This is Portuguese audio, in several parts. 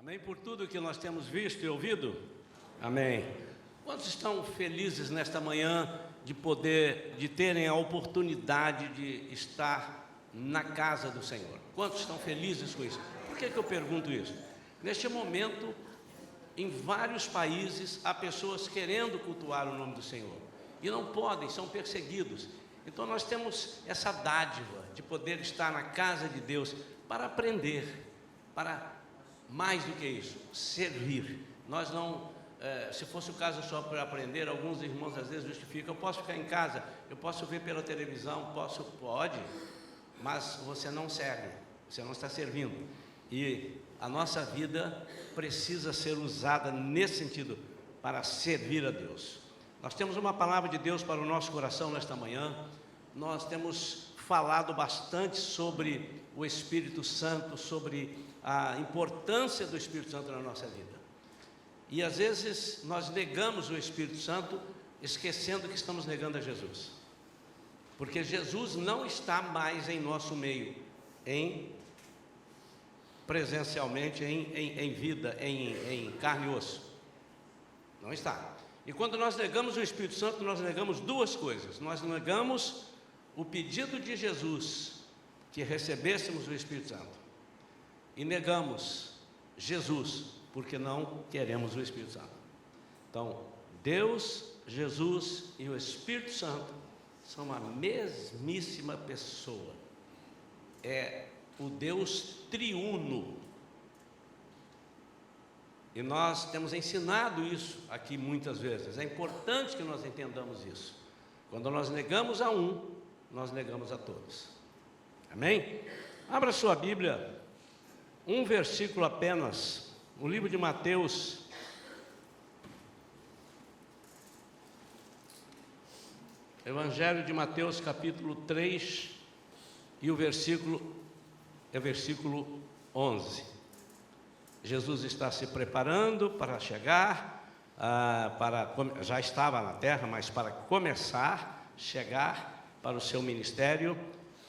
Amém? Por tudo que nós temos visto e ouvido? Amém. Quantos estão felizes nesta manhã de terem a oportunidade de estar na casa do Senhor? Quantos estão felizes com isso? Por que eu pergunto isso? Neste momento, em vários países, há pessoas querendo cultuar o nome do Senhor e não podem, são perseguidos. Então nós temos essa dádiva de poder estar na casa de Deus para aprender, para mais do que isso, servir. Nós não, se fosse o caso só para aprender, alguns irmãos às vezes justificam: eu posso ficar em casa, eu posso ver pela televisão, pode, mas você não serve, você não está servindo. E a nossa vida precisa ser usada nesse sentido, para servir a Deus. Nós temos uma palavra de Deus para o nosso coração nesta manhã. Nós temos falado bastante sobre o Espírito Santo, sobre a importância do Espírito Santo na nossa vida. E às vezes nós negamos o Espírito Santo, esquecendo que estamos negando a Jesus, porque Jesus não está mais em nosso meio, presencialmente, em vida, em carne e osso. Não está. E quando nós negamos o Espírito Santo, nós negamos duas coisas. Nós negamos o pedido de Jesus, que recebêssemos o Espírito Santo, e negamos Jesus, porque não queremos o Espírito Santo. Então, Deus, Jesus e o Espírito Santo são a mesmíssima pessoa. É o Deus triuno. E nós temos ensinado isso aqui muitas vezes. É importante que nós entendamos isso. Quando nós negamos a um, nós negamos a todos. Amém? Abra sua Bíblia, um versículo apenas, o livro de Mateus, Evangelho de Mateus, capítulo 3, e o versículo é versículo 11. Jesus está se preparando para chegar, já estava na terra, mas para começar, chegar para o seu ministério,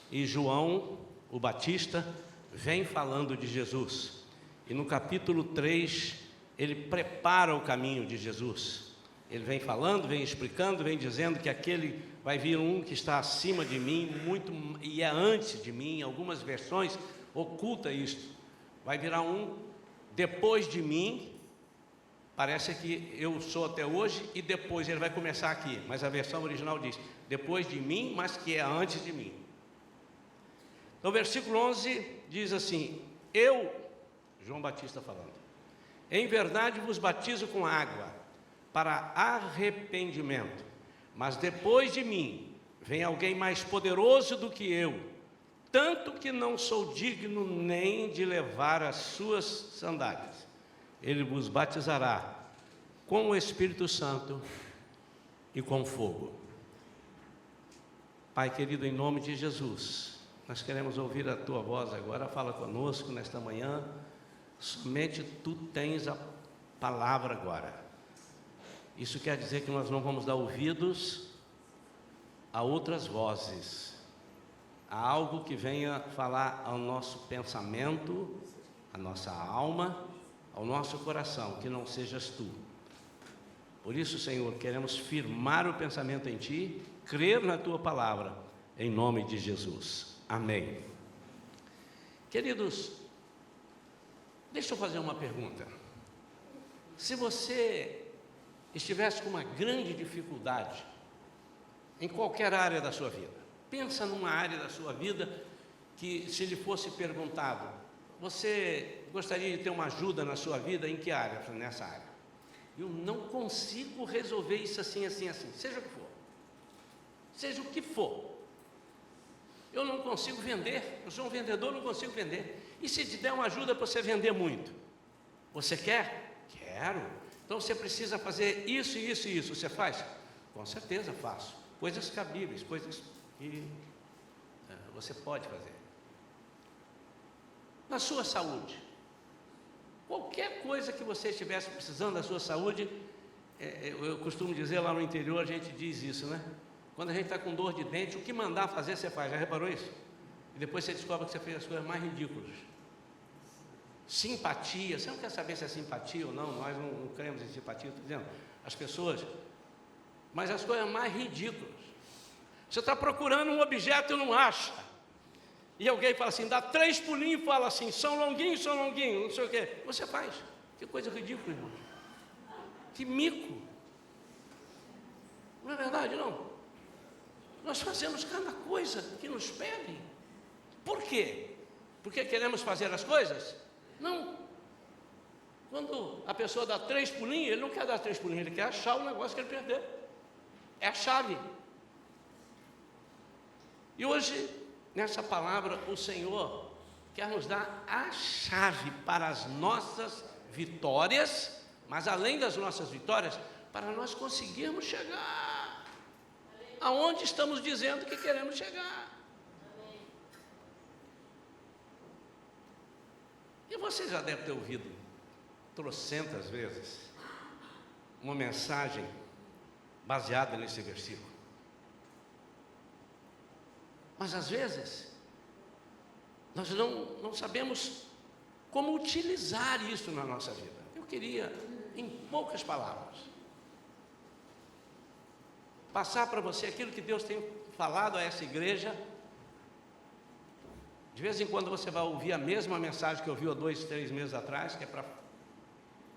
e João, o Batista, vem falando de Jesus, e no capítulo 3, ele prepara o caminho de Jesus. Ele vem falando, vem explicando, vem dizendo que aquele vai vir um que está acima de mim, e é antes de mim. Algumas versões oculta isto. Vai virar um depois de mim. Parece que eu sou até hoje e depois ele vai começar aqui, mas a versão original diz: depois de mim, mas que é antes de mim. No versículo 11 diz assim: eu, João Batista falando, em verdade vos batizo com água para arrependimento, mas depois de mim vem alguém mais poderoso do que eu, tanto que não sou digno nem de levar as suas sandálias. Ele vos batizará com o Espírito Santo e com fogo. Pai querido, em nome de Jesus, nós queremos ouvir a Tua voz agora. Fala conosco nesta manhã. Somente Tu tens a palavra agora. Isso quer dizer que nós não vamos dar ouvidos a outras vozes, a algo que venha falar ao nosso pensamento, à nossa alma, ao nosso coração, que não sejas Tu. Por isso, Senhor, queremos firmar o pensamento em Ti, crer na Tua palavra, em nome de Jesus. Amém. Queridos, deixa eu fazer uma pergunta. Se você estivesse com uma grande dificuldade em qualquer área da sua vida, pensa numa área da sua vida que, se lhe fosse perguntado: você gostaria de ter uma ajuda na sua vida? Em que área? Nessa área. Eu não consigo resolver isso assim, assim, assim. Seja o que for. Seja o que for. Eu não consigo vender. Eu sou um vendedor, não consigo vender. E se te der uma ajuda para você vender muito? Você quer? Quero. Então você precisa fazer isso, isso e isso. Você faz? Com certeza faço. Coisas cabíveis, coisas que você pode fazer. Na sua saúde, qualquer coisa que você estivesse precisando da sua saúde, eu costumo dizer, lá no interior a gente diz isso, né? Quando a gente está com dor de dente, o que mandar fazer você faz. Já reparou isso? E depois você descobre que você fez as coisas mais ridículas. simpatia. Você não quer saber se é simpatia ou não, nós não cremos em simpatia, estou dizendo, as pessoas, mas as coisas mais ridículas. Você está procurando um objeto e não acha. E alguém fala assim, dá 3 pulinhos e fala assim, São Longuinho, não sei o quê. Você faz. Que coisa ridícula, irmão. Que mico. Não é verdade, não? Nós fazemos cada coisa que nos pedem. Por quê? Porque queremos fazer as coisas? Não. Quando a pessoa dá 3 pulinhos, ele não quer dar 3 pulinhos, ele quer achar o negócio que ele perdeu. É a chave. E hoje, nessa palavra, o Senhor quer nos dar a chave para as nossas vitórias, mas além das nossas vitórias, para nós conseguirmos chegar aonde estamos dizendo que queremos chegar. E você já deve ter ouvido trocentas vezes uma mensagem baseada nesse versículo. Mas às vezes nós não sabemos como utilizar isso na nossa vida. Eu queria, em poucas palavras, passar para você aquilo que Deus tem falado a essa igreja. De vez em quando você vai ouvir a mesma mensagem que ouviu há 2, 3 meses atrás, que é para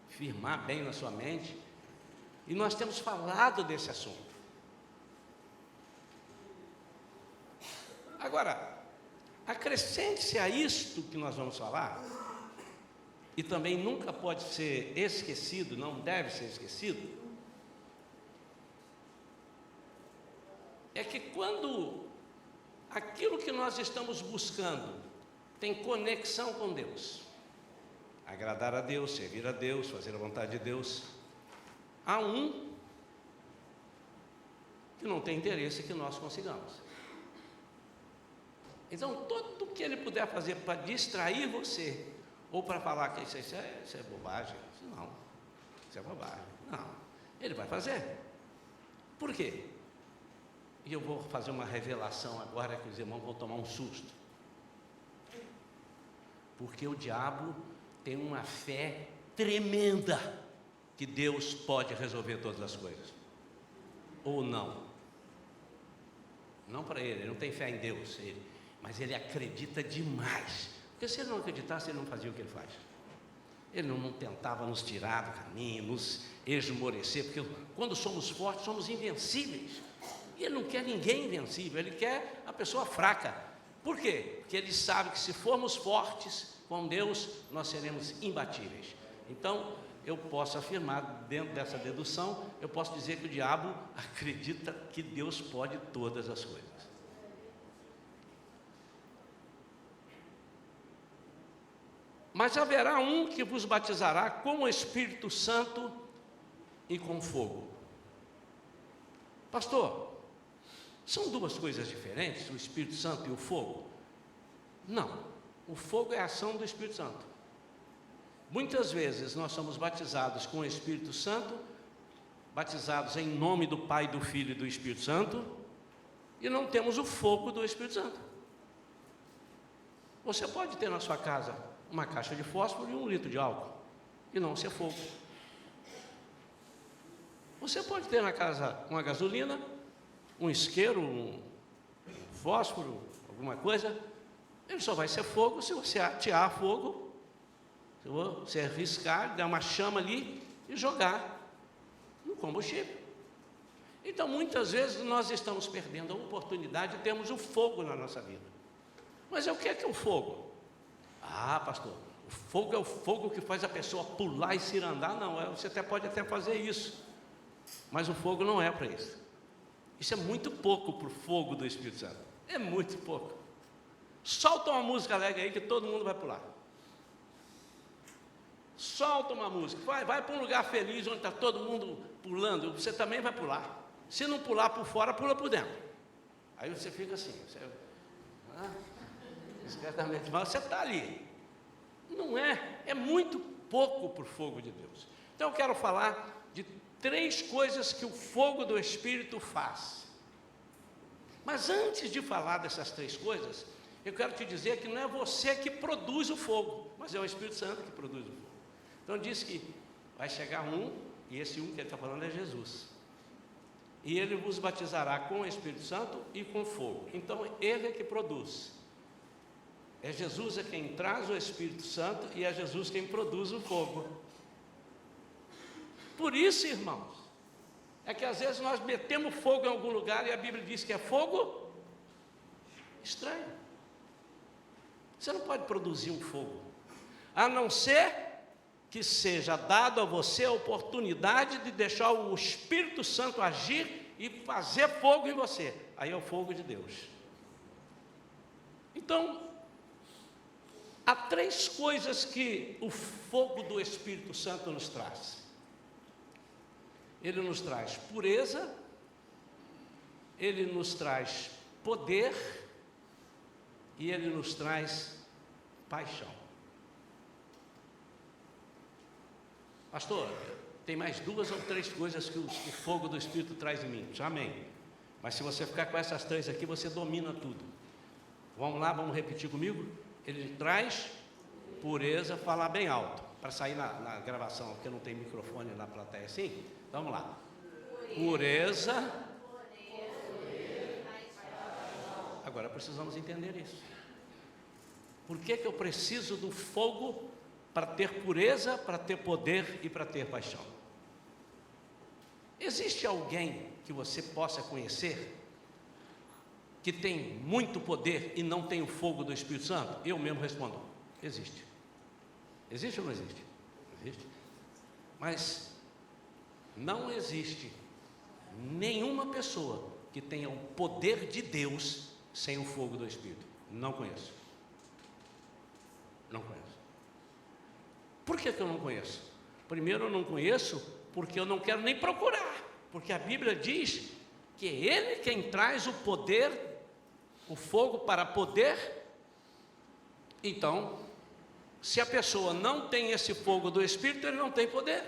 firmar bem na sua mente. E nós temos falado desse assunto. Agora, acrescente-se a isto que nós vamos falar, e também nunca pode ser esquecido, não deve ser esquecido, é que quando aquilo que nós estamos buscando tem conexão com Deus, agradar a Deus, servir a Deus, fazer a vontade de Deus, há um que não tem interesse que nós consigamos. Então, tudo que ele puder fazer para distrair você, ou para falar que isso é bobagem, isso é bobagem, não, ele vai fazer. Por quê? E eu vou fazer uma revelação agora que os irmãos vão tomar um susto. Porque o diabo tem uma fé tremenda que Deus pode resolver todas as coisas. Ou não. Não para ele não tem fé em Deus, mas ele acredita demais. Porque se ele não acreditasse, ele não fazia o que ele faz. Ele não tentava nos tirar do caminho, nos esmorecer, porque quando somos fortes, somos invencíveis. E ele não quer ninguém invencível, ele quer a pessoa fraca. Por quê? Porque ele sabe que se formos fortes com Deus, nós seremos imbatíveis. Então, eu posso afirmar, dentro dessa dedução, eu posso dizer que o diabo acredita que Deus pode todas as coisas. Mas haverá um que vos batizará com o Espírito Santo e com fogo. Pastor, são duas coisas diferentes, o Espírito Santo e o fogo? Não, o fogo é a ação do Espírito Santo. Muitas vezes nós somos batizados com o Espírito Santo, batizados em nome do Pai, do Filho e do Espírito Santo, e não temos o fogo do Espírito Santo. Você pode ter na sua casa uma caixa de fósforo e 1 litro de álcool, e não ser fogo. Você pode ter na casa uma gasolina, um isqueiro, um fósforo, alguma coisa, ele só vai ser fogo se você atear fogo, se você arriscar, dar uma chama ali e jogar no combustível. Então, muitas vezes nós estamos perdendo a oportunidade de termos o fogo na nossa vida. Mas o que é o fogo? Ah, pastor, o fogo é o fogo que faz a pessoa pular e cirandar. Não, você pode até fazer isso, mas o fogo não é para isso. Isso é muito pouco para o fogo do Espírito Santo. É muito pouco. Solta uma música alegre aí que todo mundo vai pular. Solta uma música, vai para um lugar feliz onde está todo mundo pulando, você também vai pular. Se não pular por fora, pula por dentro. Aí você fica assim, discretamente, mas você está ali. Não é muito pouco para o fogo de Deus. Então eu quero falar de 3 coisas que o fogo do Espírito faz. Mas antes de falar dessas 3 coisas, Eu quero te dizer que não é você que produz o fogo, mas é o Espírito Santo que produz o fogo. Então diz que vai chegar um, e esse um que ele está falando é Jesus. E ele vos batizará com o Espírito Santo e com fogo. Então ele é que produz. É Jesus é quem traz o Espírito Santo e é Jesus quem produz o fogo. Por isso, irmãos, é que às vezes nós metemos fogo em algum lugar e a Bíblia diz que é fogo estranho. Você não pode produzir um fogo, a não ser que seja dado a você a oportunidade de deixar o Espírito Santo agir e fazer fogo em você. Aí é o fogo de Deus. Então, há 3 coisas que o fogo do Espírito Santo nos traz. Ele nos traz pureza, ele nos traz poder e ele nos traz paixão. Pastor, tem mais 2 ou 3 coisas que o fogo do Espírito traz em mim. Amém. Mas se você ficar com essas 3 aqui, você domina tudo. Vamos lá, vamos repetir comigo? Ele traz pureza, falar bem alto, para sair na gravação, porque não tem microfone na plateia assim. Vamos lá. Pureza. Agora precisamos entender isso. Por que eu preciso do fogo para ter pureza, para ter poder e para ter paixão? Existe alguém que você possa conhecer que tem muito poder e não tem o fogo do Espírito Santo? Eu mesmo respondo, existe. Existe ou não existe? Existe. Mas não existe nenhuma pessoa que tenha o poder de Deus sem o fogo do Espírito. Não conheço. Não conheço. Por que eu não conheço? Primeiro, eu não conheço porque eu não quero nem procurar, porque a Bíblia diz que é Ele quem traz o poder, o fogo para poder. Então, se a pessoa não tem esse fogo do Espírito, ele não tem poder.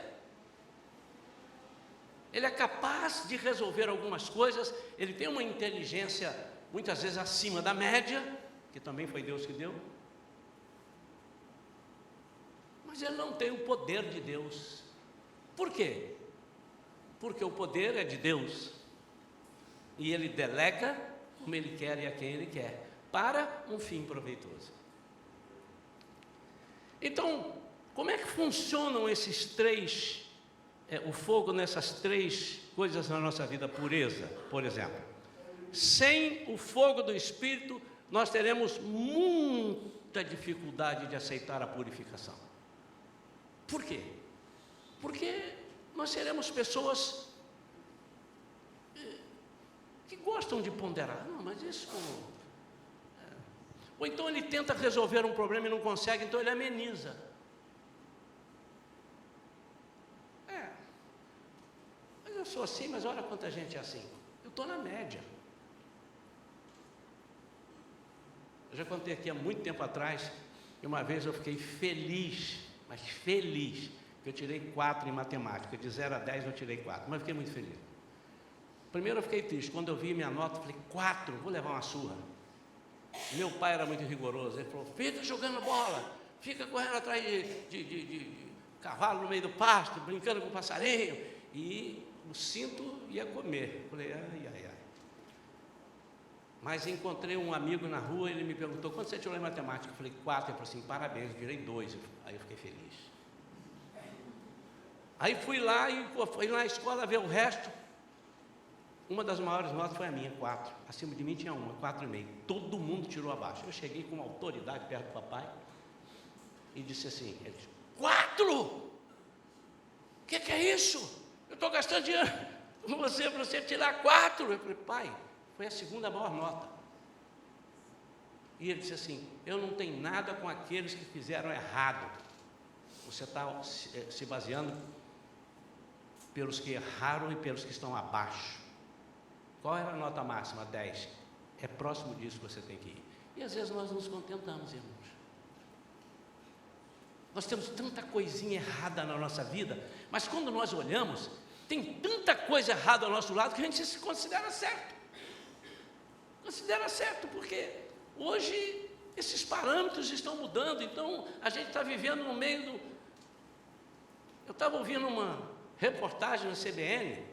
Ele é capaz de resolver algumas coisas, ele tem uma inteligência muitas vezes acima da média, que também foi Deus que deu, mas ele não tem o poder de Deus. Por quê? Porque o poder é de Deus, e ele delega como ele quer e a quem ele quer, para um fim proveitoso. Então, como é que funcionam esses 3, o fogo nessas 3 coisas na nossa vida? Pureza, por exemplo. Sem o fogo do Espírito, nós teremos muita dificuldade de aceitar a purificação. Por quê? Porque nós seremos pessoas que gostam de ponderar. Não, mas isso... Ou então ele tenta resolver um problema e não consegue, então ele ameniza. Mas eu sou assim, mas olha quanta gente é assim. Eu estou na média. Eu já contei aqui há muito tempo atrás, que uma vez eu fiquei feliz, mas feliz, que eu tirei 4 em matemática. De 0 a 10 eu tirei 4, mas fiquei muito feliz. Primeiro eu fiquei triste, quando eu vi minha nota, eu falei, 4, vou levar uma surra. Meu pai era muito rigoroso, ele falou, fica jogando bola, fica correndo atrás de cavalo no meio do pasto, brincando com passarinho, e o cinto ia comer. Eu falei, ai. Mas encontrei um amigo na rua, ele me perguntou, quanto você tirou em matemática? Eu falei, 4, ele falou assim, parabéns, eu tirei 2, aí eu fiquei feliz. Aí fui lá e fui na escola ver o resto. Uma das maiores notas foi a minha, 4. Acima de mim tinha uma, 4,5. Todo mundo tirou abaixo. Eu cheguei com uma autoridade perto do papai e disse assim, ele disse, 4? O que é isso? Eu estou gastando dinheiro com você para você tirar 4. Eu falei, pai, foi a segunda maior nota. E ele disse assim, eu não tenho nada com aqueles que fizeram errado. Você está se baseando pelos que erraram e pelos que estão abaixo. Qual era a nota máxima? 10. É próximo disso que você tem que ir. E às vezes nós nos contentamos, irmãos. Nós temos tanta coisinha errada na nossa vida, mas quando nós olhamos, tem tanta coisa errada ao nosso lado que a gente se considera certo. Considera certo porque Hoje, esses parâmetros estão mudando, então a gente está vivendo no meio do... Eu estava ouvindo uma reportagem na CBN,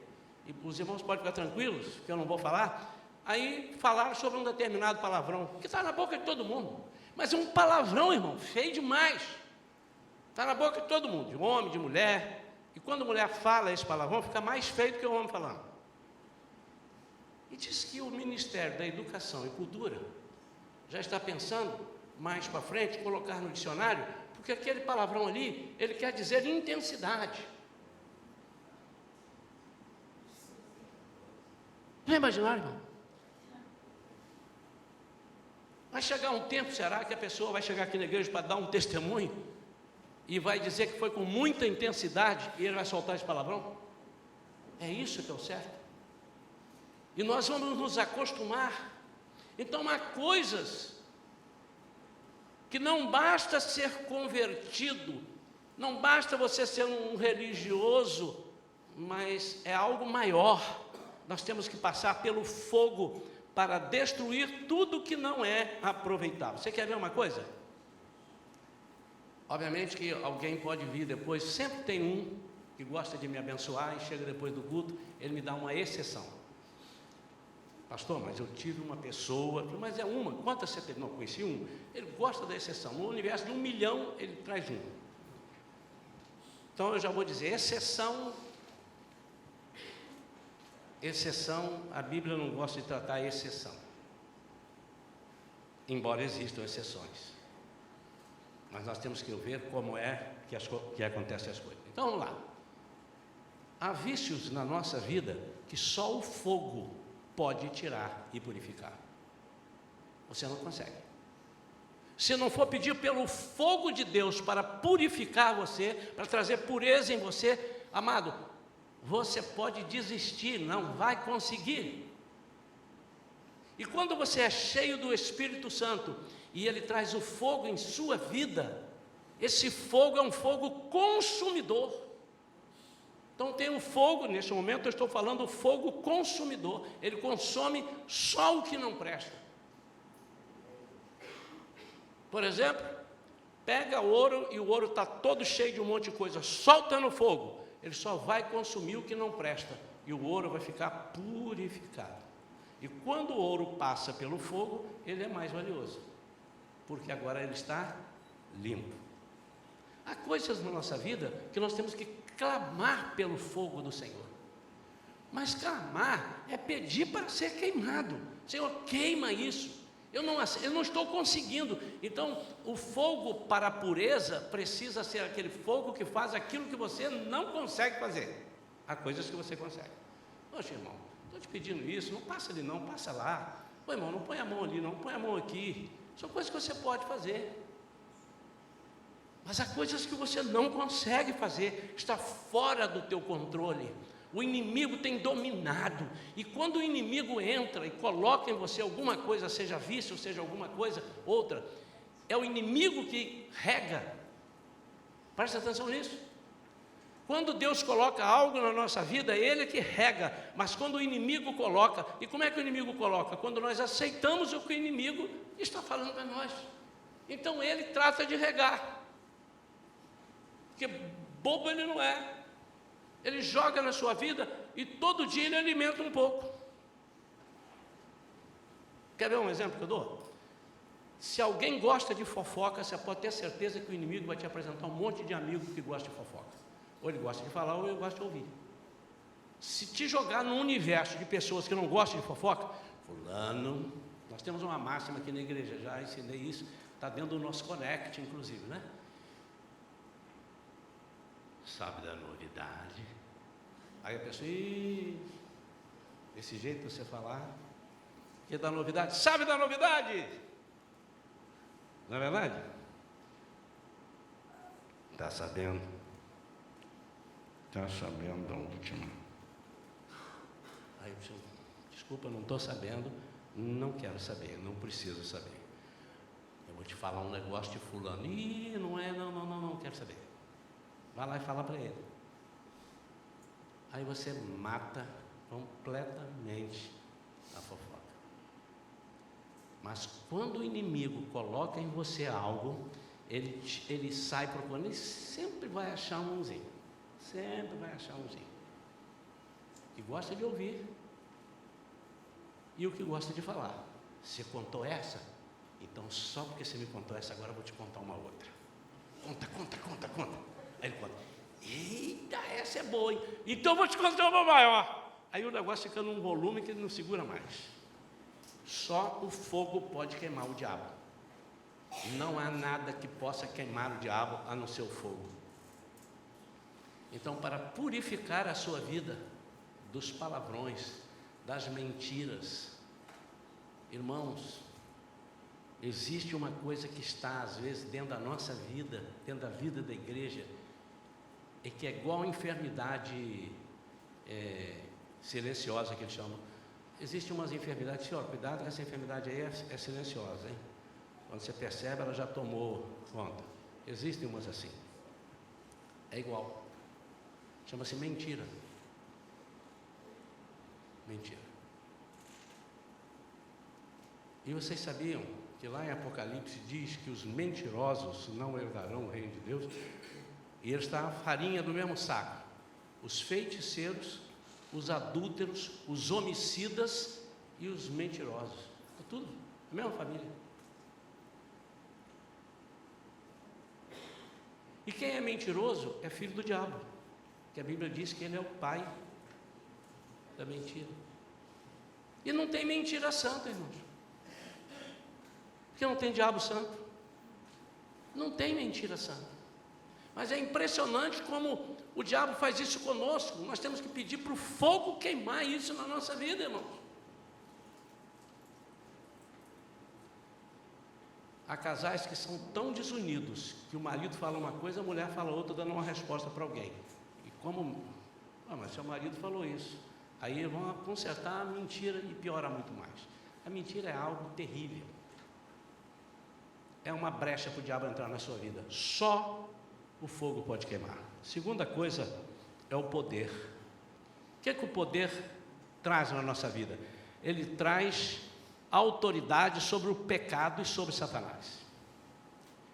e os irmãos podem ficar tranquilos, que eu não vou falar, aí falaram sobre um determinado palavrão, que está na boca de todo mundo, mas é um palavrão, irmão, feio demais, está na boca de todo mundo, de homem, de mulher, e quando a mulher fala esse palavrão, fica mais feio do que o homem falando. E diz que o Ministério da Educação e Cultura já está pensando, mais para frente, colocar no dicionário, porque aquele palavrão ali, ele quer dizer intensidade. Não imaginaram, irmão? Vai chegar um tempo, será que a pessoa vai chegar aqui na igreja para dar um testemunho e vai dizer que foi com muita intensidade e ele vai soltar esse palavrão? É isso que é o certo. E nós vamos nos acostumar. Então há coisas que não basta ser convertido, não basta você ser um religioso, mas é algo maior. Nós temos que passar pelo fogo para destruir tudo que não é aproveitável. Você quer ver uma coisa? Obviamente que alguém pode vir depois, sempre tem um que gosta de me abençoar e chega depois do culto, ele me dá uma exceção. Pastor, mas eu tive uma pessoa, mas é uma, quantas você teve? Não, conheci um. Ele gosta da exceção, no universo de 1 milhão ele traz um. Então eu já vou dizer, exceção, a Bíblia não gosta de tratar a exceção, embora existam exceções, mas nós temos que ver como é que acontecem as coisas. Então vamos lá, há vícios na nossa vida que só o fogo pode tirar e purificar, você não consegue. Se não for pedir pelo fogo de Deus para purificar você, para trazer pureza em você, amado, você pode desistir, não vai conseguir. E quando você é cheio do Espírito Santo e Ele traz o fogo em sua vida, esse fogo é um fogo consumidor. Então tem um fogo, neste momento eu estou falando do fogo consumidor, ele consome só o que não presta. Por exemplo, pega ouro e o ouro está todo cheio de um monte de coisa, solta no fogo, ele só vai consumir o que não presta, e o ouro vai ficar purificado. E quando o ouro passa pelo fogo, ele é mais valioso, porque agora ele está limpo. Há coisas na nossa vida que nós temos que clamar pelo fogo do Senhor. Mas clamar é pedir para ser queimado. Senhor, queima isso. Eu não estou conseguindo. Então, o fogo para a pureza precisa ser aquele fogo que faz aquilo que você não consegue fazer. Há coisas que você consegue. Poxa, irmão, estou te pedindo isso, não passa ali não, passa lá. Pô, irmão, não põe a mão ali não, põe a mão aqui. São coisas que você pode fazer. Mas há coisas que você não consegue fazer, está fora do teu controle. O inimigo tem dominado, e quando o inimigo entra e coloca em você alguma coisa, seja vício, seja alguma coisa, outra, é o inimigo que rega. Presta atenção nisso. Quando Deus coloca algo na nossa vida, é Ele que rega, mas quando o inimigo coloca, e como é que o inimigo coloca? Quando nós aceitamos o que o inimigo está falando para nós. Então ele trata de regar. Porque bobo ele não é. Ele joga na sua vida e todo dia ele alimenta um pouco. Quer ver um exemplo que eu dou? Se alguém gosta de fofoca, você pode ter certeza que o inimigo vai te apresentar um monte de amigo que gosta de fofoca. Ou ele gosta de falar ou ele gosta de ouvir. Se te jogar num universo de pessoas que não gostam de fofoca, fulano, nós temos uma máxima aqui na igreja, já ensinei isso, está dentro do nosso Connect, inclusive, né? Sabe da novidade? Aí a pessoa, desse jeito você falar, que é da novidade, sabe da novidade? Não é verdade? Está sabendo? Está sabendo da última? Aí você, desculpa, não estou sabendo, não quero saber, não preciso saber. Eu vou te falar um negócio de fulano, não quero saber. Vai lá e fala para ele. Aí você mata completamente a fofoca. Mas quando o inimigo coloca em você algo, ele sai procurando, ele sempre vai achar umzinho. Sempre vai achar umzinho. Que gosta de ouvir e o que gosta de falar. Você contou essa? Então só porque você me contou essa, agora eu vou te contar uma outra. Conta. Aí ele conta. Eita, essa é boa, hein? Então eu vou te contar uma maior. Aí o negócio fica num volume que ele não segura mais. Só o fogo pode queimar o diabo. Não há nada que possa queimar o diabo a não ser o fogo. Então, para purificar a sua vida dos palavrões, das mentiras, irmãos, existe uma coisa que está às vezes dentro da nossa vida, dentro da vida da igreja, e que é igual a enfermidade silenciosa que eles chamam. Existem umas enfermidades, senhor, cuidado que essa enfermidade aí é silenciosa, hein? Quando você percebe, ela já tomou conta. Existem umas assim. É igual. Chama-se mentira. Mentira. E vocês sabiam que lá em Apocalipse diz que os mentirosos não herdarão o reino de Deus? E eles estão a farinha do mesmo saco. Os feiticeiros, os adúlteros, os homicidas e os mentirosos. É tudo, a mesma família. E quem é mentiroso é filho do diabo, que a Bíblia diz que ele é o pai da mentira. E não tem mentira santa, irmãos. Porque não tem diabo santo. Não tem mentira santa. Mas é impressionante como o diabo faz isso conosco. Nós temos que pedir para o fogo queimar isso na nossa vida, irmãos. Há casais que são tão desunidos que o marido fala uma coisa, a mulher fala outra, dando uma resposta para alguém. E como, mas seu marido falou isso. Aí vão consertar a mentira e piora muito mais. A mentira é algo terrível. É uma brecha para o diabo entrar na sua vida. Só o fogo pode queimar. Segunda coisa é o poder. O que é que o poder traz na nossa vida? Ele traz autoridade sobre o pecado e sobre Satanás.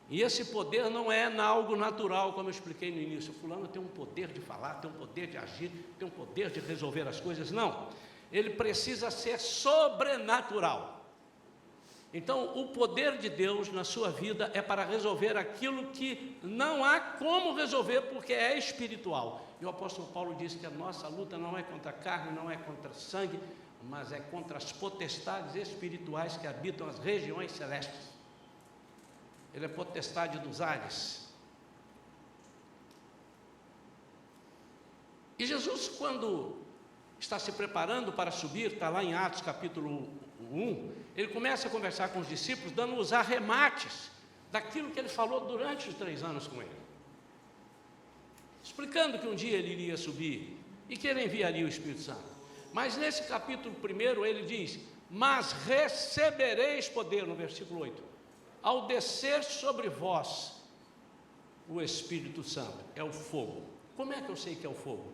E esse poder não é algo natural, como eu expliquei no início. Fulano tem um poder de falar, tem um poder de agir, tem um poder de resolver as coisas. Não, ele precisa ser sobrenatural. Então, o poder de Deus na sua vida é para resolver aquilo que não há como resolver, porque é espiritual. E o apóstolo Paulo diz que a nossa luta não é contra a carne, não é contra sangue, mas é contra as potestades espirituais que habitam as regiões celestes. Ele é potestade dos ares. E Jesus, quando está se preparando para subir, está lá em Atos capítulo 1, ele começa a conversar com os discípulos, dando os arremates daquilo que ele falou durante os 3 anos com ele. Explicando que um dia ele iria subir e que ele enviaria o Espírito Santo. Mas nesse capítulo 1 ele diz: mas recebereis poder, no versículo 8, ao descer sobre vós o Espírito Santo. É o fogo. Como é que eu sei que é o fogo?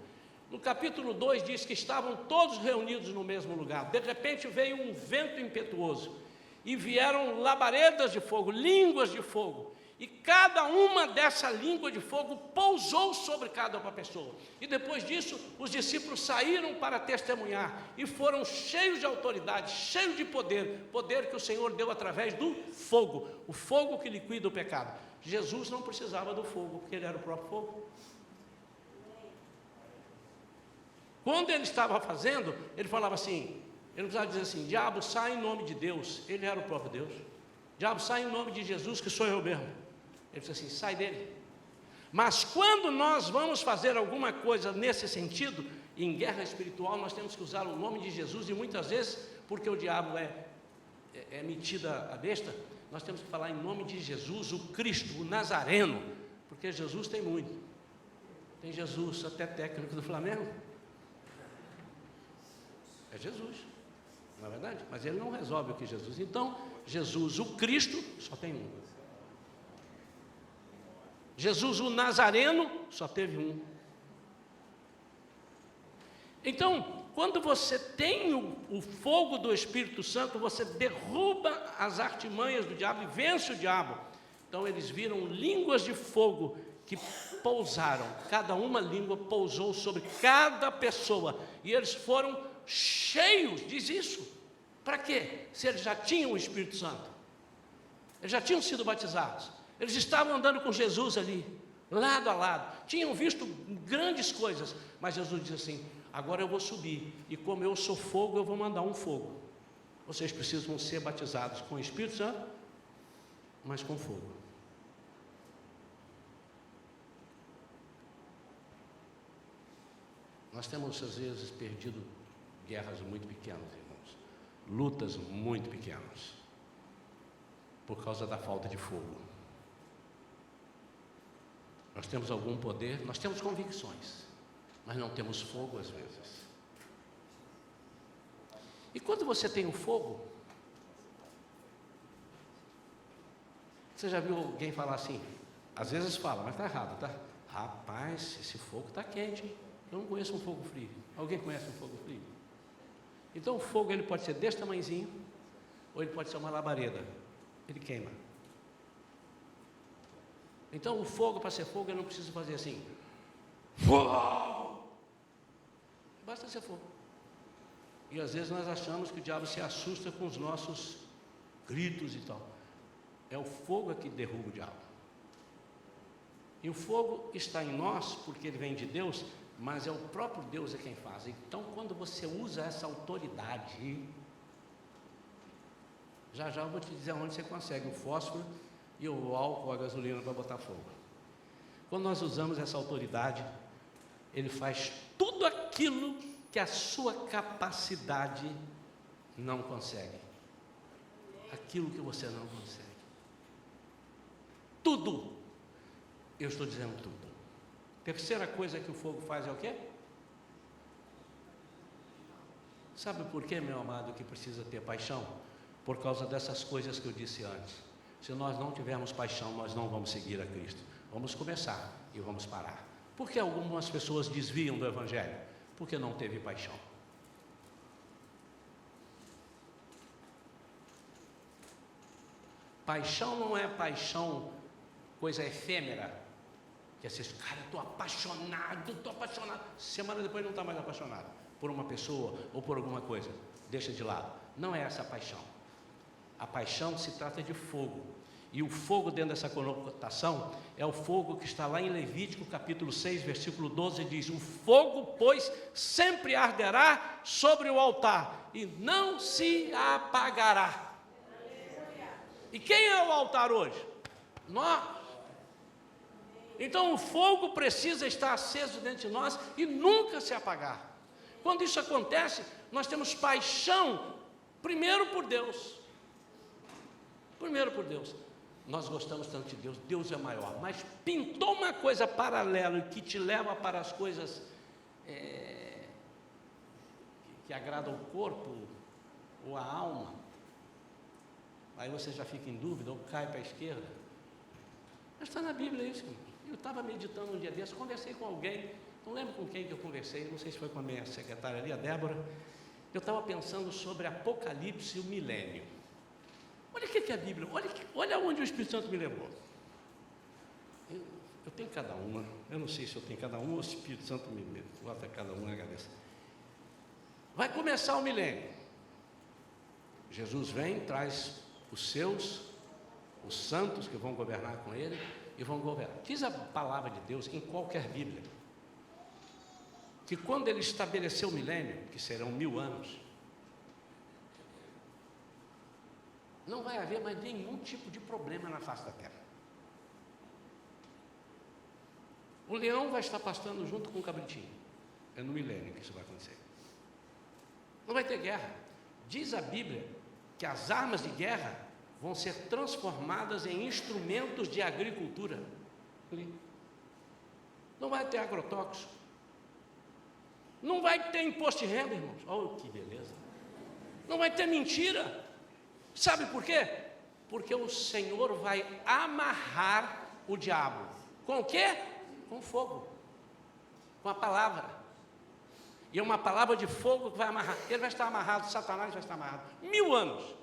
No capítulo 2 diz que estavam todos reunidos no mesmo lugar. De repente veio um vento impetuoso e vieram labaredas de fogo, línguas de fogo. E cada uma dessa língua de fogo pousou sobre cada uma pessoa. E depois disso, os discípulos saíram para testemunhar e foram cheios de autoridade, cheios de poder, poder que o Senhor deu através do fogo, o fogo que liquida o pecado. Jesus não precisava do fogo, porque ele era o próprio fogo. Quando ele estava fazendo, ele falava assim, ele não precisava dizer assim: diabo, sai em nome de Deus. Ele era o próprio Deus. Diabo, sai em nome de Jesus, que sou eu mesmo. Ele disse assim: sai dele. Mas quando nós vamos fazer alguma coisa nesse sentido, em guerra espiritual, nós temos que usar o nome de Jesus. E muitas vezes, porque o diabo é metida a besta, nós temos que falar em nome de Jesus, o Cristo, o Nazareno. Porque Jesus tem muito. Tem Jesus, até técnico do Flamengo. É Jesus, não é verdade? Mas ele não resolve o que Jesus. Então, Jesus, o Cristo, só tem um. Jesus, o Nazareno, só teve um. Então, quando você tem o fogo do Espírito Santo, você derruba as artimanhas do diabo e vence o diabo. Então eles viram línguas de fogo que pousaram, cada uma língua pousou sobre cada pessoa, e eles foram cheios, diz isso. Para quê? Se eles já tinham o Espírito Santo, eles já tinham sido batizados, eles estavam andando com Jesus ali, lado a lado, tinham visto grandes coisas, mas Jesus disse assim: agora eu vou subir, e como eu sou fogo, eu vou mandar um fogo. Vocês precisam ser batizados com o Espírito Santo, mas com fogo. Nós temos às vezes perdido guerras muito pequenas, irmãos, lutas muito pequenas, por causa da falta de fogo. Nós temos algum poder, nós temos convicções, mas não temos fogo às vezes. E quando você tem o fogo, você já viu alguém falar assim? Às vezes fala, mas está errado, tá? Rapaz, esse fogo está quente, hein? Eu não conheço um fogo frio. Alguém conhece um fogo frio? Então o fogo ele pode ser desse tamanhozinho, ou ele pode ser uma labareda. Ele queima. Então o fogo, para ser fogo, eu não preciso fazer assim. Fogo! Basta ser fogo. E às vezes nós achamos que o diabo se assusta com os nossos gritos e tal. É o fogo que derruba o diabo. E o fogo está em nós, porque ele vem de Deus, mas é o próprio Deus quem faz. Então, quando você usa essa autoridade, já eu vou te dizer onde você consegue o fósforo e o álcool, a gasolina para botar fogo. Quando nós usamos essa autoridade, ele faz tudo aquilo que a sua capacidade não consegue. Aquilo que você não consegue. Tudo. Eu estou dizendo tudo. Terceira coisa que o fogo faz é o quê? Sabe por quê, meu amado, que precisa ter paixão? Por causa dessas coisas que eu disse antes. Se nós não tivermos paixão, nós não vamos seguir a Cristo. Vamos começar e vamos parar. Por que algumas pessoas desviam do Evangelho? Porque não teve paixão. Paixão não é paixão, coisa efêmera. Que assim, cara, eu estou apaixonado. Semana depois não está mais apaixonado por uma pessoa ou por alguma coisa. Deixa de lado. Não é essa a paixão. A paixão se trata de fogo. E o fogo dentro dessa conotação é o fogo que está lá em Levítico capítulo 6, versículo 12, diz: o fogo, pois, sempre arderá sobre o altar e não se apagará. E quem é o altar hoje? Nós. Então o fogo precisa estar aceso dentro de nós e nunca se apagar. Quando isso acontece, nós temos paixão, primeiro por Deus. Primeiro por Deus. Nós gostamos tanto de Deus, Deus é maior, mas pintou uma coisa paralela que te leva para as coisas que agradam o corpo ou a alma. Aí você já fica em dúvida ou cai para a esquerda. Mas está na Bíblia isso, irmão. Eu estava meditando um dia desses, conversei com alguém, não lembro com quem que eu conversei, não sei se foi com a minha secretária ali, a Débora. Eu estava pensando sobre Apocalipse e o milênio. Olha o que é a Bíblia, olha onde o Espírito Santo me levou. Eu tenho cada uma, eu não sei se eu tenho cada uma ou o Espírito Santo me bota cada uma na cabeça. Vai começar o milênio. Jesus vem, traz os seus, os santos que vão governar com ele, e vão governar. Diz a palavra de Deus em qualquer Bíblia, que quando ele estabeleceu o milênio, que serão 1000 anos, não vai haver mais nenhum tipo de problema na face da terra. O leão vai estar pastando junto com o cabritinho. É no milênio que isso vai acontecer. Não vai ter guerra. Diz a Bíblia que as armas de guerra vão ser transformadas em instrumentos de agricultura. Não vai ter agrotóxico. Não vai ter imposto de renda, irmãos. Olha que beleza. Não vai ter mentira. Sabe por quê? Porque o Senhor vai amarrar o diabo. Com o quê? Com fogo. Com a palavra. E é uma palavra de fogo que vai amarrar. Ele vai estar amarrado, Satanás vai estar amarrado. 1000 anos.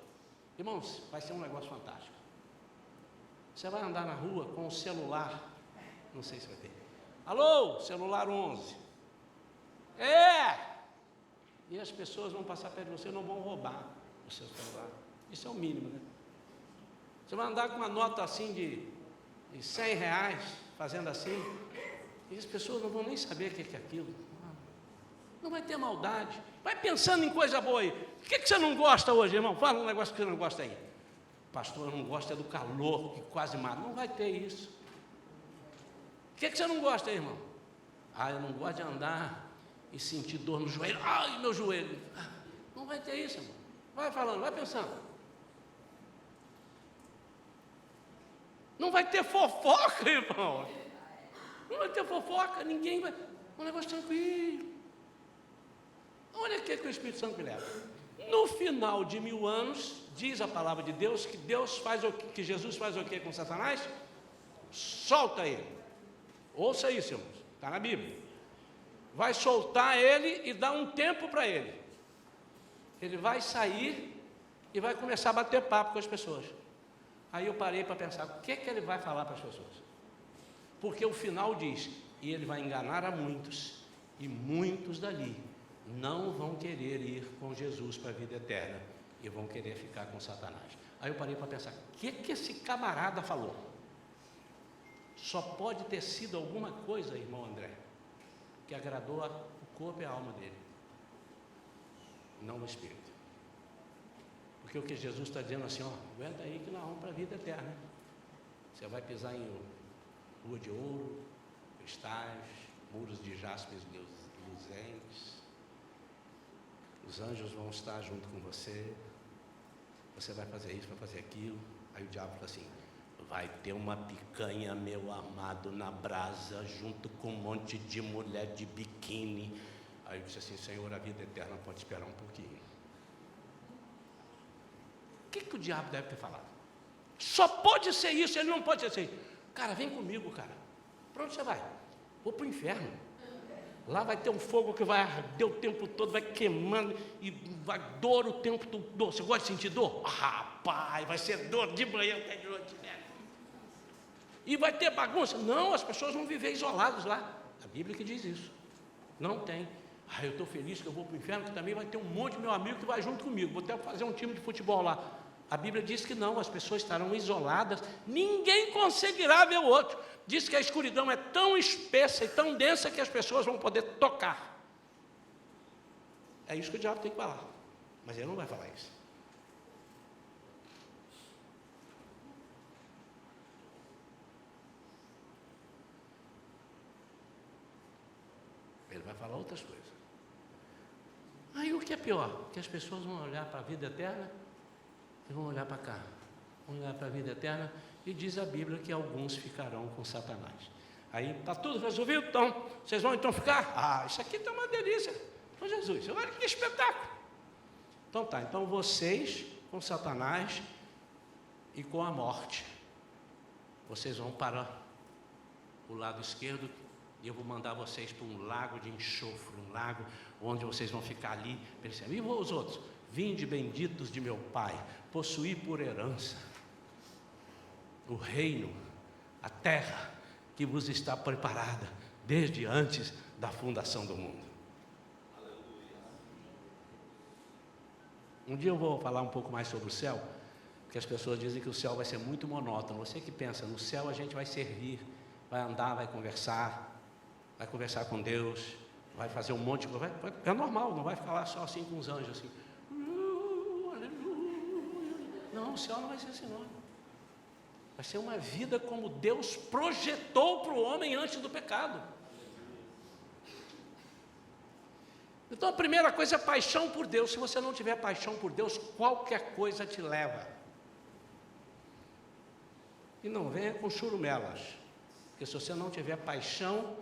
Irmãos, vai ser um negócio fantástico. Você vai andar na rua com o celular, não sei se vai ter. Alô, celular 11. E as pessoas vão passar perto de você, não vão roubar o seu celular. Isso é o mínimo, né? Você vai andar com uma nota assim de R$100, fazendo assim, e as pessoas não vão nem saber o que é aquilo. Não vai ter maldade. Vai pensando em coisa boa aí. O que você não gosta hoje, irmão? Fala um negócio que você não gosta aí. Pastor, eu não gosto é do calor, que quase mata. Não vai ter isso. O que você não gosta aí, irmão? Eu não gosto de andar e sentir dor no joelho. Ai, meu joelho. Não vai ter isso, irmão. Vai falando, vai pensando. Não vai ter fofoca, irmão. Não vai ter fofoca, ninguém vai. Um negócio tranquilo. Olha o que o Espírito Santo me leva. No final de 1000 anos, diz a palavra de Deus que Jesus faz o que com Satanás? Solta ele. Ouça isso, irmãos. Está na Bíblia. Vai soltar ele e dar um tempo para ele. Ele vai sair e vai começar a bater papo com as pessoas. Aí eu parei para pensar, o que ele vai falar para as pessoas? Porque o final diz, e ele vai enganar a muitos, e muitos dali não vão querer ir com Jesus para a vida eterna, e vão querer ficar com Satanás. Aí eu parei para pensar, o que esse camarada falou? Só pode ter sido alguma coisa, irmão André, que agradou o corpo e a alma dele, não o espírito. Porque o que Jesus está dizendo assim, aguenta aí que nós vamos para a vida eterna. Você vai pisar em rua de ouro, cristais, muros de jaspes luzentes. Os anjos vão estar junto com você. Você vai fazer isso, vai fazer aquilo. Aí o diabo fala assim, vai ter uma picanha, meu amado, na brasa, junto com um monte de mulher de biquíni. Aí eu disse assim, Senhor, a vida eterna pode esperar um pouquinho. O que o diabo deve ter falado? Só pode ser isso, ele não pode ser assim. Cara, vem comigo, cara. Para onde você vai? Vou para o inferno. Lá vai ter um fogo que vai arder o tempo todo, vai queimando e vai dor o tempo todo. Você gosta de sentir dor? Rapaz, vai ser dor de manhã até de noite. E vai ter bagunça? Não, as pessoas vão viver isoladas lá. A Bíblia que diz isso. Não tem. Eu estou feliz que eu vou para o inferno, que também vai ter um monte de meu amigo que vai junto comigo. Vou até fazer um time de futebol lá. A Bíblia diz que não, as pessoas estarão isoladas, ninguém conseguirá ver o outro. Diz que a escuridão é tão espessa e tão densa que as pessoas vão poder tocar. É isso que o diabo tem que falar, mas ele não vai falar isso. Ele vai falar outras coisas. Aí o que é pior? Que as pessoas vão olhar para a vida eterna e vão olhar para cá, vão olhar para a vida eterna, e diz a Bíblia que alguns ficarão com Satanás. Aí está tudo resolvido, então, vocês vão então ficar? Isso aqui está uma delícia. Então Jesus, olha que espetáculo. Então tá, então vocês com Satanás e com a morte, vocês vão para o lado esquerdo, e eu vou mandar vocês para um lago de enxofre, um lago onde vocês vão ficar ali, pensando, e os outros? Vinde benditos de meu Pai, possuí por herança o reino, a terra que vos está preparada desde antes da fundação do mundo. Um dia eu vou falar um pouco mais sobre o céu, porque as pessoas dizem que o céu vai ser muito monótono. Você que pensa, no céu a gente vai servir, vai andar, vai conversar com Deus, vai fazer um monte de coisa, é normal, não vai ficar lá só assim com os anjos assim. Não, o céu não vai ser assim não. Vai ser uma vida como Deus projetou para o homem antes do pecado. Então a primeira coisa é paixão por Deus. Se você não tiver paixão por Deus, qualquer coisa te leva. E não venha com churumelas, porque se você não tiver paixão,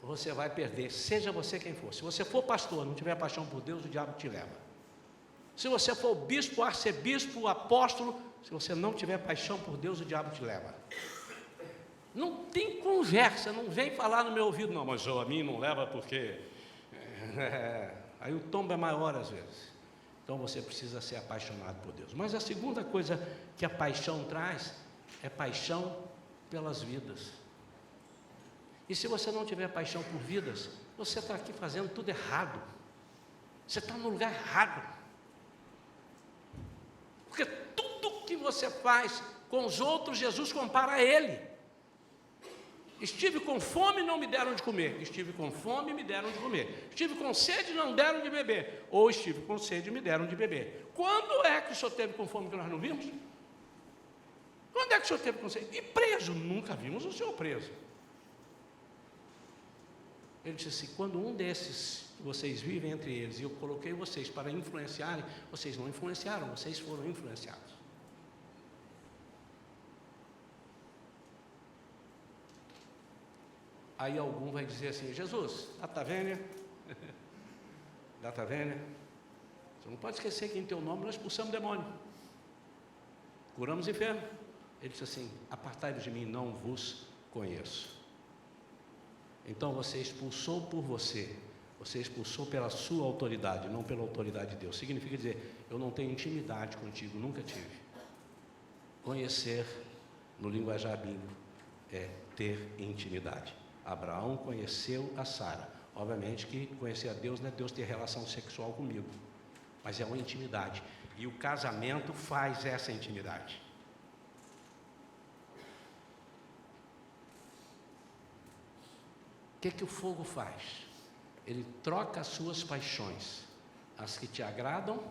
você vai perder, seja você quem for. Se você for pastor, não tiver paixão por Deus, o diabo te leva. Se você for bispo, arcebispo, apóstolo, se você não tiver paixão por Deus, o diabo te leva. Não tem conversa, não vem falar no meu ouvido, não, mas a mim não leva porque Aí o tombo é maior às vezes. Então você precisa ser apaixonado por Deus. Mas a segunda coisa que a paixão traz é paixão pelas vidas. E se você não tiver paixão por vidas, você está aqui fazendo tudo errado. Você está no lugar errado. Porque tudo que você faz com os outros, Jesus compara a Ele. Estive com fome e não me deram de comer. Estive com fome e me deram de comer. Estive com sede e não deram de beber. Ou estive com sede e me deram de beber. Quando é que o senhor teve com fome que nós não vimos? Quando é que o senhor teve com sede? E preso? Nunca vimos o senhor preso. Ele disse assim: quando um desses, vocês vivem entre eles, e eu coloquei vocês para influenciarem, vocês não influenciaram, vocês foram influenciados. Aí algum vai dizer assim: Jesus, data vênia, data vênia, você não pode esquecer que em teu nome nós expulsamos demônio, curamos enfermo. Ele disse assim: apartai-vos de mim, não vos conheço. Então você expulsou por você expulsou pela sua autoridade, não pela autoridade de Deus. Significa dizer: eu não tenho intimidade contigo, nunca tive. Conhecer, no linguajar bíblico, é ter intimidade. Abraão conheceu a Sara. Obviamente que conhecer a Deus não é Deus ter relação sexual comigo, mas é uma intimidade. E o casamento faz essa intimidade. O que o fogo faz? Ele troca as suas paixões, as que te agradam,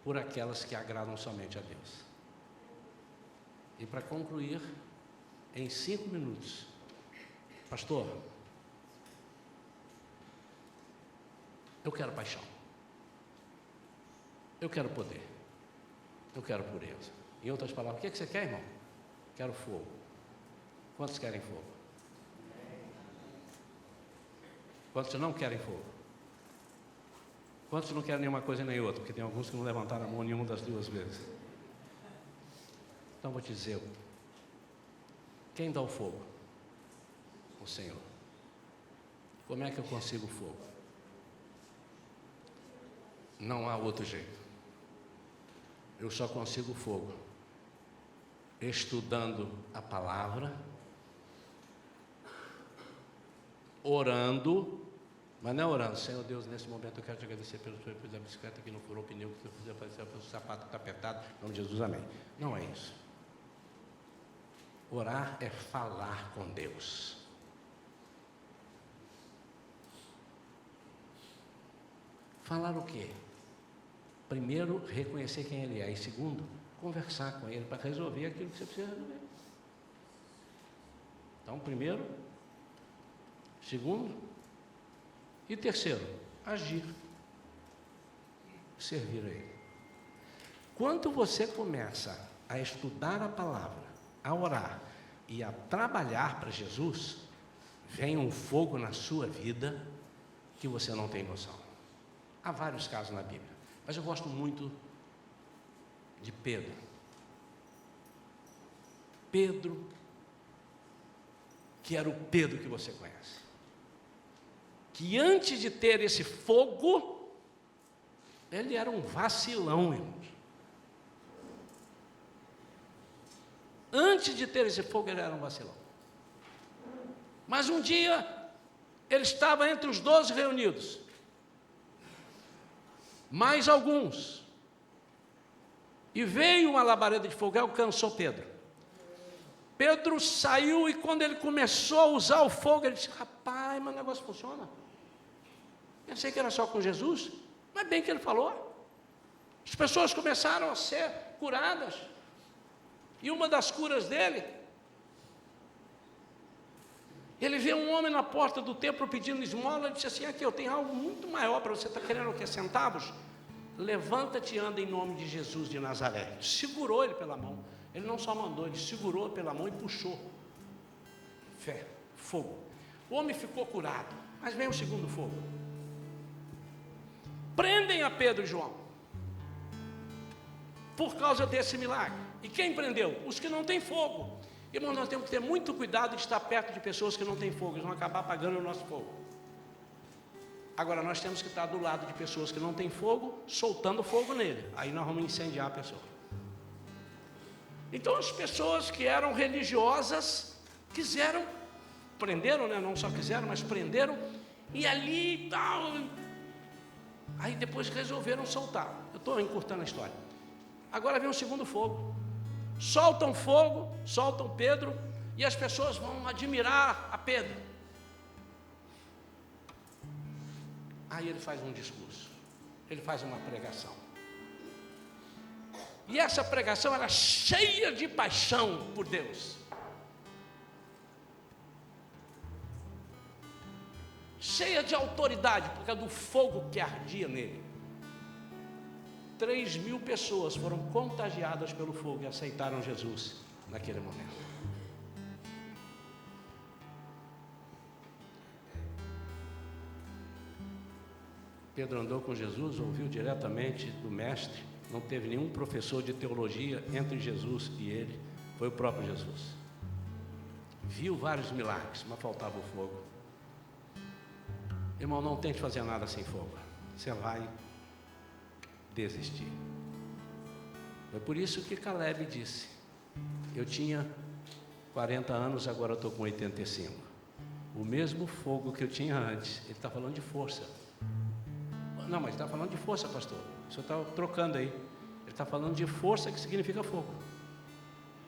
por aquelas que agradam somente a Deus. E para concluir, em 5 minutos, pastor, eu quero paixão, eu quero poder, eu quero pureza. Em outras palavras, o que você quer, irmão? Quero fogo. Quantos querem fogo? Quantos não querem fogo? Quantos não querem nenhuma coisa nem outra? Porque tem alguns que não levantaram a mão nenhuma das duas vezes. Então vou te dizer, quem dá o fogo? O Senhor. Como é que eu consigo fogo? Não há outro jeito. Eu só consigo fogo estudando a palavra, orando, mas não é orando: Senhor Deus, nesse momento eu quero te agradecer pelo Senhor, pela bicicleta que não furou o pneu, que você fizer fazer pelo sapato que está apertado, em nome de Jesus, amém. Não é isso. Orar é falar com Deus. Falar o quê? Primeiro, reconhecer quem Ele é. E segundo, conversar com Ele para resolver aquilo que você precisa resolver. Então, primeiro, segundo e terceiro, agir, servir a Ele. Quando você começa a estudar a palavra, a orar e a trabalhar para Jesus, vem um fogo na sua vida que você não tem noção. Há vários casos na Bíblia, mas eu gosto muito de Pedro. Pedro, que era o Pedro que você conhece, que antes de ter esse fogo, ele era um vacilão, irmãos. Antes de ter esse fogo, ele era um vacilão. Mas um dia, ele estava entre os 12 reunidos, mais alguns, e veio uma labareda de fogo e alcançou Pedro. Pedro saiu, e quando ele começou a usar o fogo, ele disse: rapaz, mas o negócio funciona. Pensei que era só com Jesus, mas bem que ele falou. As pessoas começaram a ser curadas, e uma das curas dele, ele vê um homem na porta do templo pedindo esmola, e disse assim: aqui, eu tenho algo muito maior para você. Está querendo o quê? Centavos? Levanta-te e anda em nome de Jesus de Nazaré. Segurou ele pela mão. Ele não só mandou, ele segurou pela mão e puxou. Fé, fogo. O homem ficou curado, mas vem o segundo fogo. Prendem a Pedro e João por causa desse milagre. E quem prendeu? Os que não têm fogo. Irmão, nós temos que ter muito cuidado de estar perto de pessoas que não têm fogo. Eles vão acabar apagando o nosso fogo. Agora nós temos que estar do lado de pessoas que não têm fogo, soltando fogo nele. Aí nós vamos incendiar a pessoa. Então as pessoas que eram religiosas quiseram, prenderam, né? Não só quiseram, mas prenderam, e ali tal. Aí depois resolveram soltar. Eu estou encurtando a história. Agora vem o segundo fogo. Soltam fogo, soltam Pedro, e as pessoas vão admirar a Pedro. Aí ele faz um discurso, ele faz uma pregação. E essa pregação era cheia de paixão por Deus. Cheia de autoridade, por causa do fogo que ardia nele. 3.000 pessoas foram contagiadas pelo fogo e aceitaram Jesus naquele momento. Pedro andou com Jesus, ouviu diretamente do mestre, não teve nenhum professor de teologia entre Jesus e ele, foi o próprio Jesus. Viu vários milagres, mas faltava o fogo. Irmão, não tente fazer nada sem fogo, você vai desistir. Foi por isso que Caleb disse: eu tinha 40 anos, agora eu estou com 85. O mesmo fogo que eu tinha antes. Ele está falando de força. Não, mas está falando de força, pastor. O senhor está trocando aí. Ele está falando de força, que significa fogo.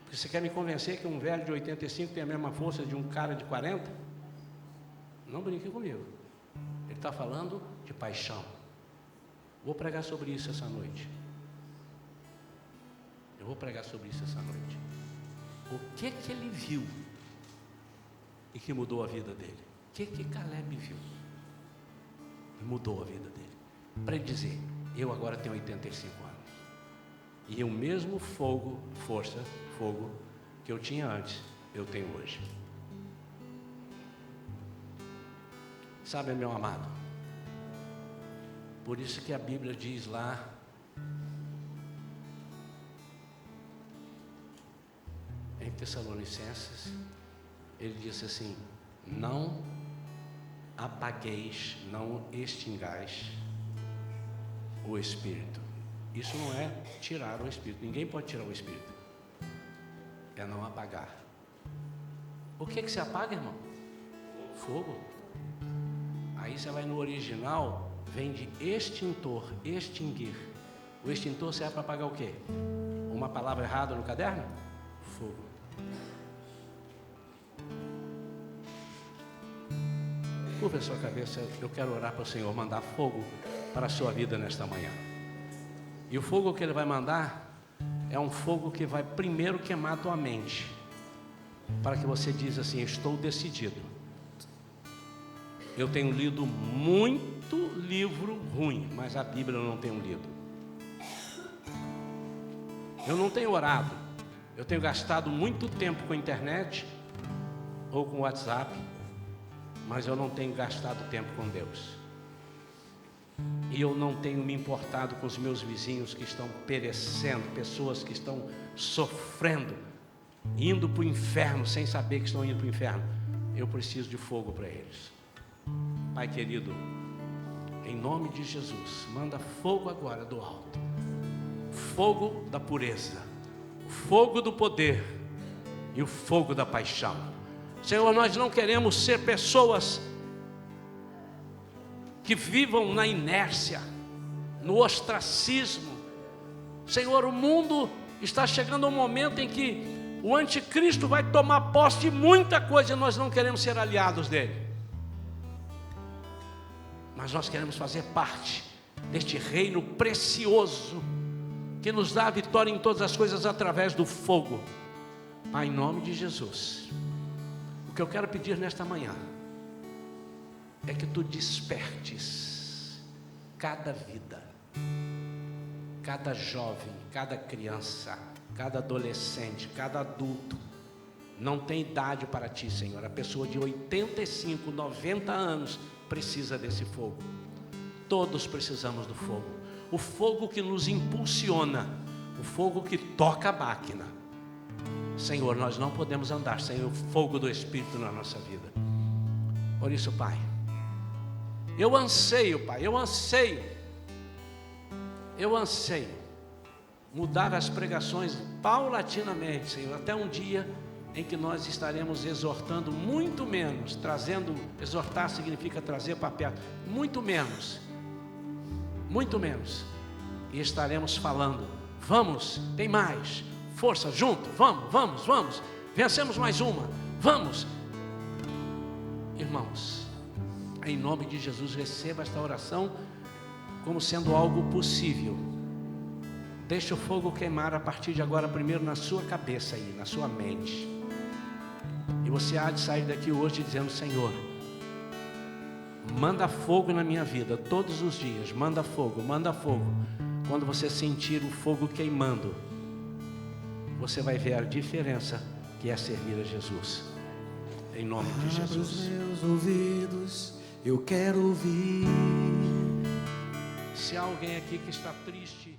Porque você quer me convencer que um velho de 85 tem a mesma força de um cara de 40? Não brinque comigo. Ele está falando de paixão. Vou pregar sobre isso essa noite. Eu vou pregar sobre isso essa noite. O que ele viu e que mudou a vida dele? O que Caleb viu e mudou a vida dele? Para ele dizer: eu agora tenho 85 anos. E o mesmo fogo que eu tinha antes, eu tenho hoje. Sabe, meu amado, por isso que a Bíblia diz lá, em Tessalonicenses, ele disse assim: não apagueis, não extingais o Espírito. Isso não é tirar o Espírito, ninguém pode tirar o Espírito, é não apagar. O que se apaga, irmão? Fogo. Aí você vai no original, vem de extintor, extinguir. O extintor serve para apagar o quê? Uma palavra errada no caderno? Fogo. Curva a sua cabeça, eu quero orar para o Senhor mandar fogo para a sua vida nesta manhã. E o fogo que Ele vai mandar é um fogo que vai primeiro queimar a tua mente, para que você diz assim: estou decidido. Eu tenho lido muito livro ruim, mas a Bíblia eu não tenho lido. Eu não tenho orado. Eu tenho gastado muito tempo com a internet ou com o WhatsApp, mas eu não tenho gastado tempo com Deus. E eu não tenho me importado com os meus vizinhos que estão perecendo, pessoas que estão sofrendo, indo para o inferno sem saber que estão indo para o inferno. Eu preciso de fogo para eles. Pai querido, em nome de Jesus, manda fogo agora do alto, fogo da pureza, fogo do poder e o fogo da paixão. Senhor, nós não queremos ser pessoas que vivam na inércia, no ostracismo. Senhor, o mundo está chegando a um momento em que o anticristo vai tomar posse de muita coisa e nós não queremos ser aliados dele. Mas nós queremos fazer parte deste reino precioso que nos dá a vitória em todas as coisas através do fogo. Pai, em nome de Jesus, o que eu quero pedir nesta manhã é que tu despertes cada vida, cada jovem, cada criança, cada adolescente, cada adulto. Não tem idade para ti, Senhor. A pessoa de 85, 90 anos precisa desse fogo. Todos precisamos do fogo. O fogo que nos impulsiona, o fogo que toca a máquina. Senhor, nós não podemos andar sem o fogo do Espírito na nossa vida. Por isso, Pai, Eu anseio, Pai, eu anseio mudar as pregações paulatinamente, Senhor, até um dia em que nós estaremos exortando muito menos, exortar significa trazer para perto, muito menos, e estaremos falando, vamos, tem mais, força, junto, vamos, vencemos mais uma, vamos. Irmãos, em nome de Jesus, receba esta oração como sendo algo possível. Deixa o fogo queimar a partir de agora, primeiro na sua cabeça aí, na sua mente. E você há de sair daqui hoje dizendo: Senhor, manda fogo na minha vida todos os dias, manda fogo. Quando você sentir o fogo queimando, você vai ver a diferença que é servir a Jesus. Em nome de Jesus. Abra os meus ouvidos, eu quero ouvir. Se há alguém aqui que está triste,